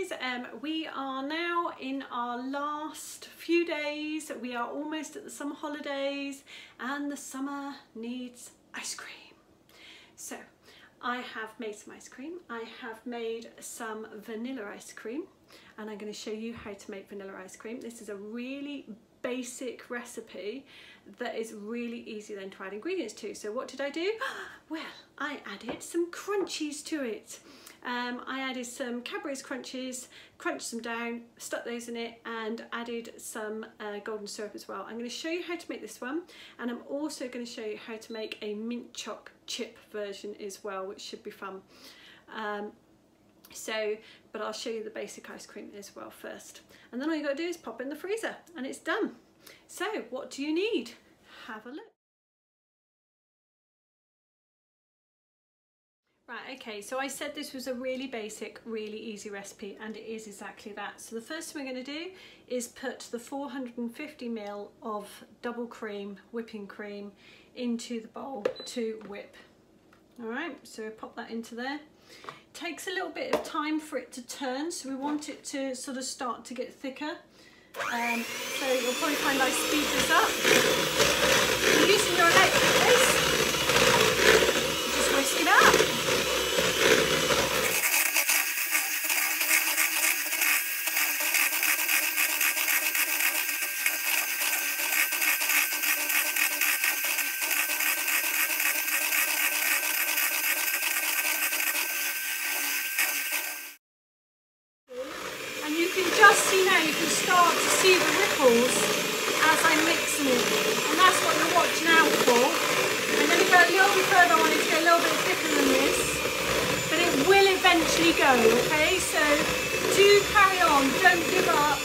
guys, we are now in our last few days. We are almost at the summer holidays and the summer needs ice cream. So I have made some ice cream. I have made some vanilla ice cream and I'm going to show you how to make vanilla ice cream. This is a really basic recipe that is really easy then to add ingredients to. So what did I do? Well, I added some crunchies to it. I added some Cadbury's crunchies, crunched them down, stuck those in it and added some golden syrup as well. I'm going to show you how to make this one, and I'm also going to show you how to make a mint choc chip version as well, which should be fun. But I'll show you the basic ice cream as well first. And then all you got to do is pop it in the freezer and it's done. So what do you need? Have a look. Right, okay, so I said this was a really basic, really easy recipe, and it is exactly that. So the first thing we're going to do is put the 450 ml of double cream, whipping cream, into the bowl to whip. All right, so pop that into there. Takes a little bit of time for it to turn, so we want it to sort of start to get thicker. So you'll probably find I speed this up. You're using your electric whisk, just whisk it up. And you can just see now, you can start to see the ripples as I'm mixing it. And that's what you're watching out for. I'm going to go a little bit further on it to get a little bit thicker than this. But it will eventually go, okay? So do carry on, don't give up.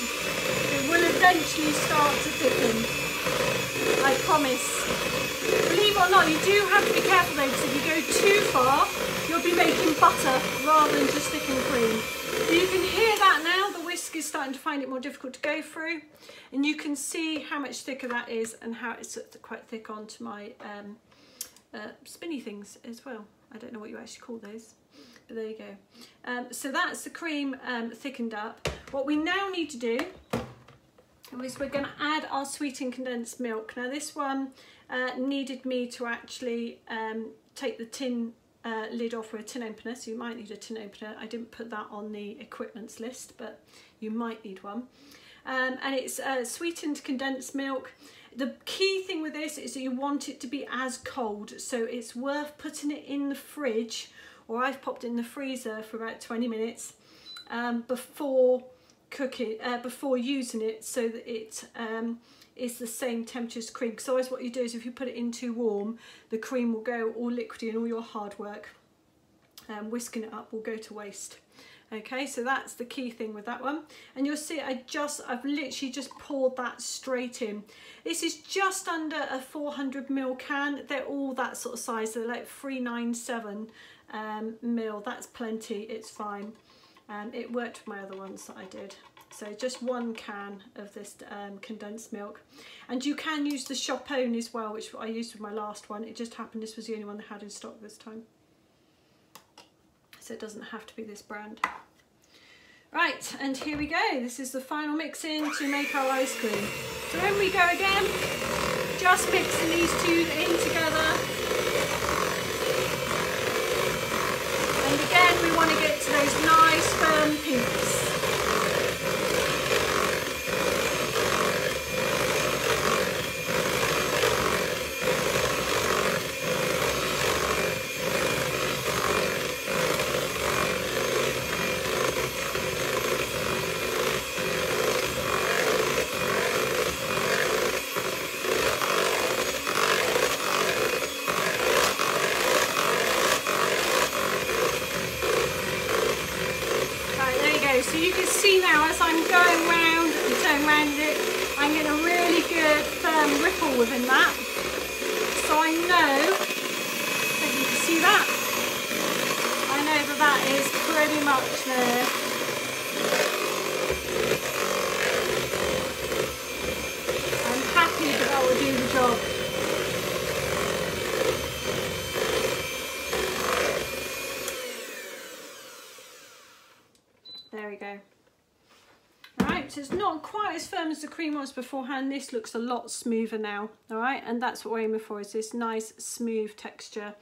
It will eventually start to thicken. I promise. Believe it or not, you do have to be careful though, because if you go too far, you'll be making butter rather than just thickened cream. You can hear that now, the whisk is starting to find it more difficult to go through, and you can see how much thicker that is and how it's quite thick onto my spinny things as well. I don't know what you actually call those, but there you go. So that's the cream thickened up. What we now need to do is we're going to add our sweetened condensed milk. Now this one needed me to actually take the tin lid off with a tin opener, so you might need a tin opener. I didn't put that on the equipments list, but you might need one. And it's sweetened condensed milk. The key thing with this is that you want it to be as cold, so it's worth putting it in the fridge, or I've popped it in the freezer for about 20 minutes before cooking, before using it, so that it is the same temperature as cream. Because otherwise what you do is if you put it in too warm, the cream will go all liquidy and all your hard work whisking it up will go to waste. Okay, so that's the key thing with that one. And you'll see I've literally just poured that straight in. This is just under a 400 ml can. They're all that sort of size. They're like 397 ml. That's plenty, it's fine. It worked with my other ones that I did. So just one can of this condensed milk. And you can use the Chopone as well, which I used with my last one. It just happened this was the only one they had in stock this time. So it doesn't have to be this brand. Right, and here we go. This is the final mix-in to make our ice cream. So when we go again, just mixing these two in together. And again, we want to get to those nice firm pinks. So you can see now as I'm going round and turning around it, I'm getting a really good firm ripple within that. So I know, if you can see that, I know that that is pretty much there. I'm happy that that will do the job. There we go. Right, so it's not quite as firm as the cream was beforehand. This looks a lot smoother now, all right? And that's what we're aiming for, is this nice smooth texture.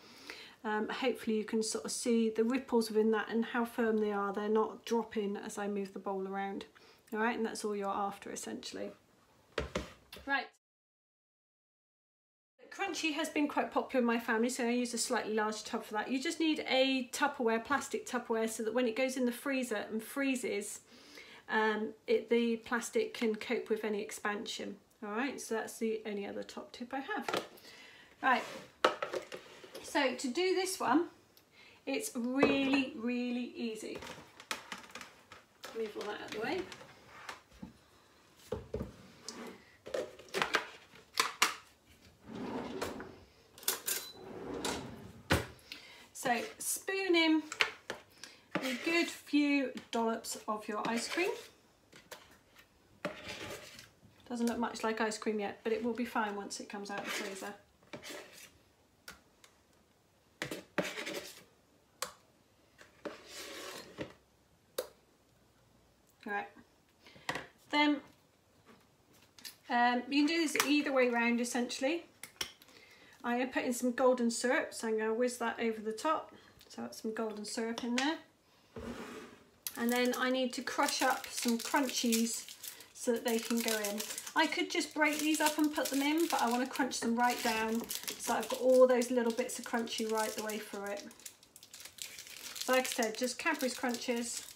Hopefully you can sort of see the ripples within that and how firm they are. They're not dropping as I move the bowl around, all right? And that's all you're after, essentially. Right. Crunchy has been quite popular in my family, so I use a slightly larger tub for that. You just need a Tupperware, plastic Tupperware, so that when it goes in the freezer and freezes, the plastic can cope with any expansion. All right, so that's the only other top tip I have. Right, so to do this one, it's really, really easy. Move all that out of the way. So spoon in a good few dollops of your ice cream. Doesn't look much like ice cream yet, but it will be fine once it comes out of the freezer. All right. Then you can do this either way round, essentially. I'm going to put in some golden syrup, so I'm going to whiz that over the top. So that's some golden syrup in there. And then I need to crush up some crunchies so that they can go in. I could just break these up and put them in, but I want to crunch them right down so I've got all those little bits of crunchy right the way through it. So like I said, just Cadbury's Crunches.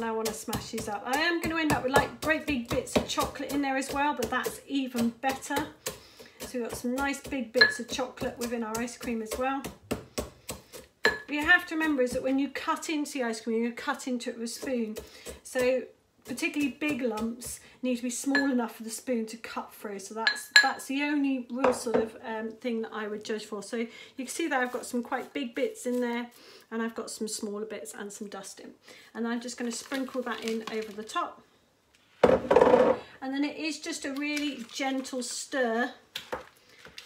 I want to smash these up. I am going to end up with like great big bits of chocolate in there as well, but that's even better. So we've got some nice big bits of chocolate within our ice cream as well. What you have to remember is that when you cut into the ice cream, you cut into it with a spoon. So particularly big lumps need to be small enough for the spoon to cut through. So that's the only real sort of thing that I would judge for. So you can see that I've got some quite big bits in there, and I've got some smaller bits and some dusting. And I'm just going to sprinkle that in over the top. And then it is just a really gentle stir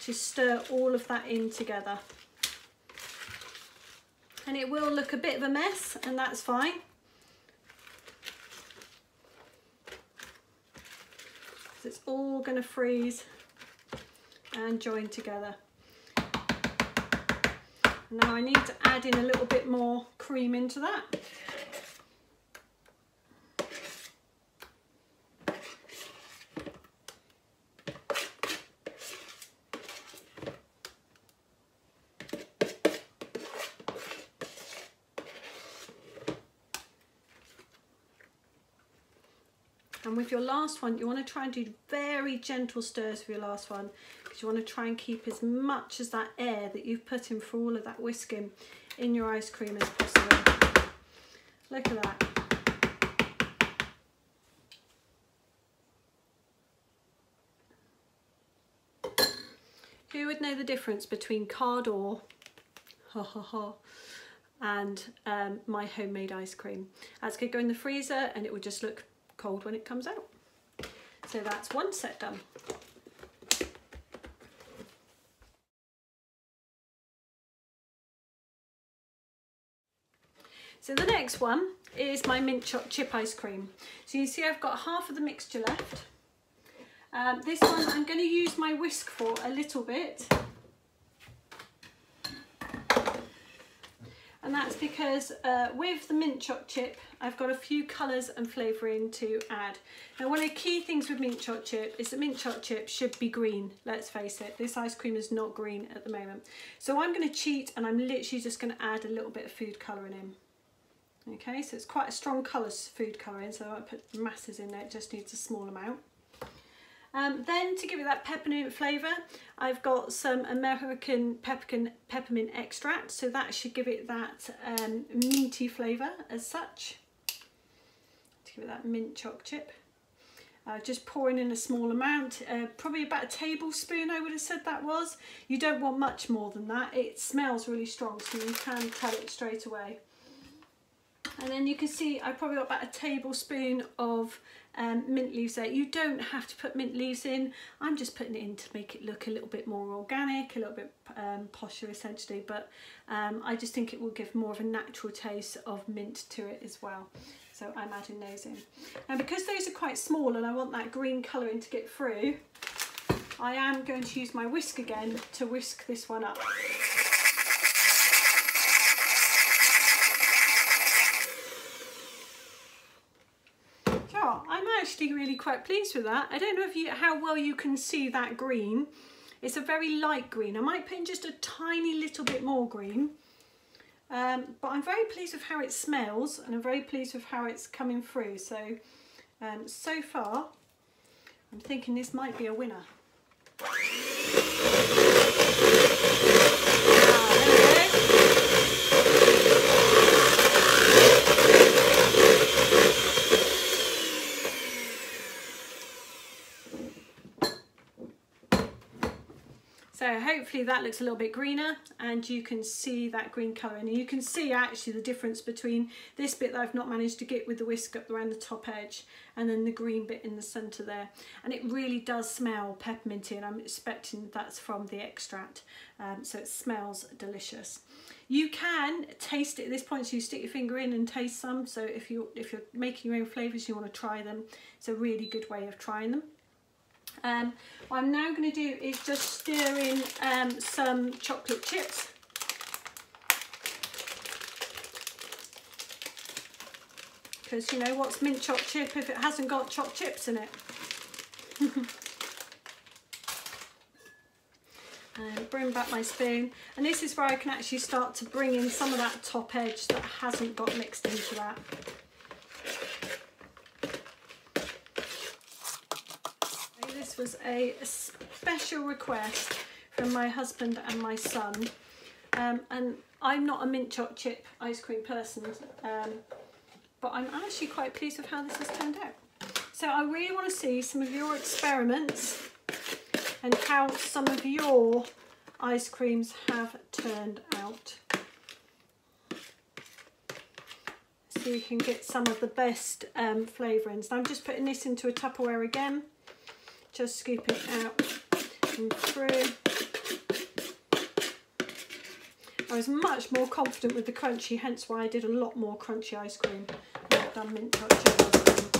to stir all of that in together. And it will look a bit of a mess, and that's fine. It's all going to freeze and join together. Now I need to add in a little bit more cream into that. And with your last one, you want to try and do very gentle stirs for your last one, because you want to try and keep as much as that air that you've put in for all of that whisking in your ice cream as possible. Look at that. Who would know the difference between Cardor and my homemade ice cream? That's going to go in the freezer and it will just look cold when it comes out. So that's one set done. So the next one is my mint choc chip ice cream. So you see I've got half of the mixture left. This one I'm going to use my whisk for a little bit. And that's because with the mint choc chip, I've got a few colours and flavouring to add. Now, one of the key things with mint choc chip is that mint choc chip should be green. Let's face it, this ice cream is not green at the moment. So I'm going to cheat and I'm literally just going to add a little bit of food colouring in. Okay, so it's quite a strong colour food colouring, so I won't put masses in there, it just needs a small amount. Then to give it that peppermint flavour, I've got some American peppermint extract, so that should give it that minty flavour as such. To give it that mint choc chip. Just pouring in a small amount, probably about a tablespoon I would have said that was. You don't want much more than that, it smells really strong, so you can tell it straight away. And then you can see I've probably got about a tablespoon of mint leaves there. You don't have to put mint leaves in. I'm just putting it in to make it look a little bit more organic, a little bit posher essentially, but I just think it will give more of a natural taste of mint to it as well. So I'm adding those in. And because those are quite small and I want that green colouring to get through, I am going to use my whisk again to whisk this one up. I'm actually really quite pleased with that. I don't know if how well you can see that green. It's a very light green. I might put in just a tiny little bit more green. But I'm very pleased with how it smells, and I'm very pleased with how it's coming through. So, so far, I'm thinking this might be a winner. So hopefully that looks a little bit greener and you can see that green colour, and you can see actually the difference between this bit that I've not managed to get with the whisk up around the top edge and then the green bit in the centre there. And it really does smell pepperminty, and I'm expecting that's from the extract, so it smells delicious. You can taste it at this point, so you stick your finger in and taste some. So if you're making your own flavours, you want to try them, it's a really good way of trying them. What I'm now going to do is just stir in some chocolate chips. Because you know, what's mint choc chip if it hasn't got choc chips in it? And bring back my spoon, and this is where I can actually start to bring in some of that top edge that hasn't got mixed into that. This was a special request from my husband and my son, and I'm not a mint choc chip ice cream person, but I'm actually quite pleased with how this has turned out. So I really want to see some of your experiments and how some of your ice creams have turned out. So you can get some of the best flavourings. I'm just putting this into a Tupperware again. Just scoop it out and through. I was much more confident with the crunchy, hence why I did a lot more crunchy ice cream than I've done mint choc chip ice cream.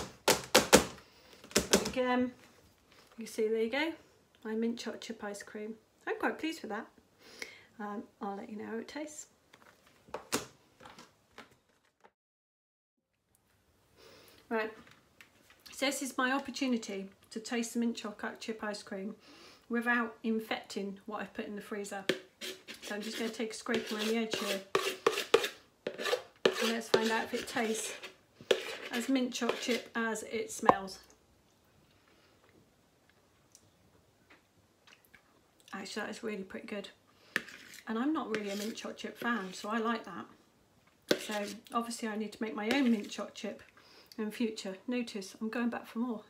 But again, you see, there you go, my mint choc chip ice cream. I'm quite pleased with that. I'll let you know how it tastes. Right, so this is my opportunity to taste the mint choc chip ice cream without infecting what I've put in the freezer. So I'm just going to take a scrape around the edge here, and let's find out if it tastes as mint choc chip as it smells. Actually, that is really pretty good, and I'm not really a mint choc chip fan, so I like that. So obviously I need to make my own mint choc chip in future. Notice I'm going back for more.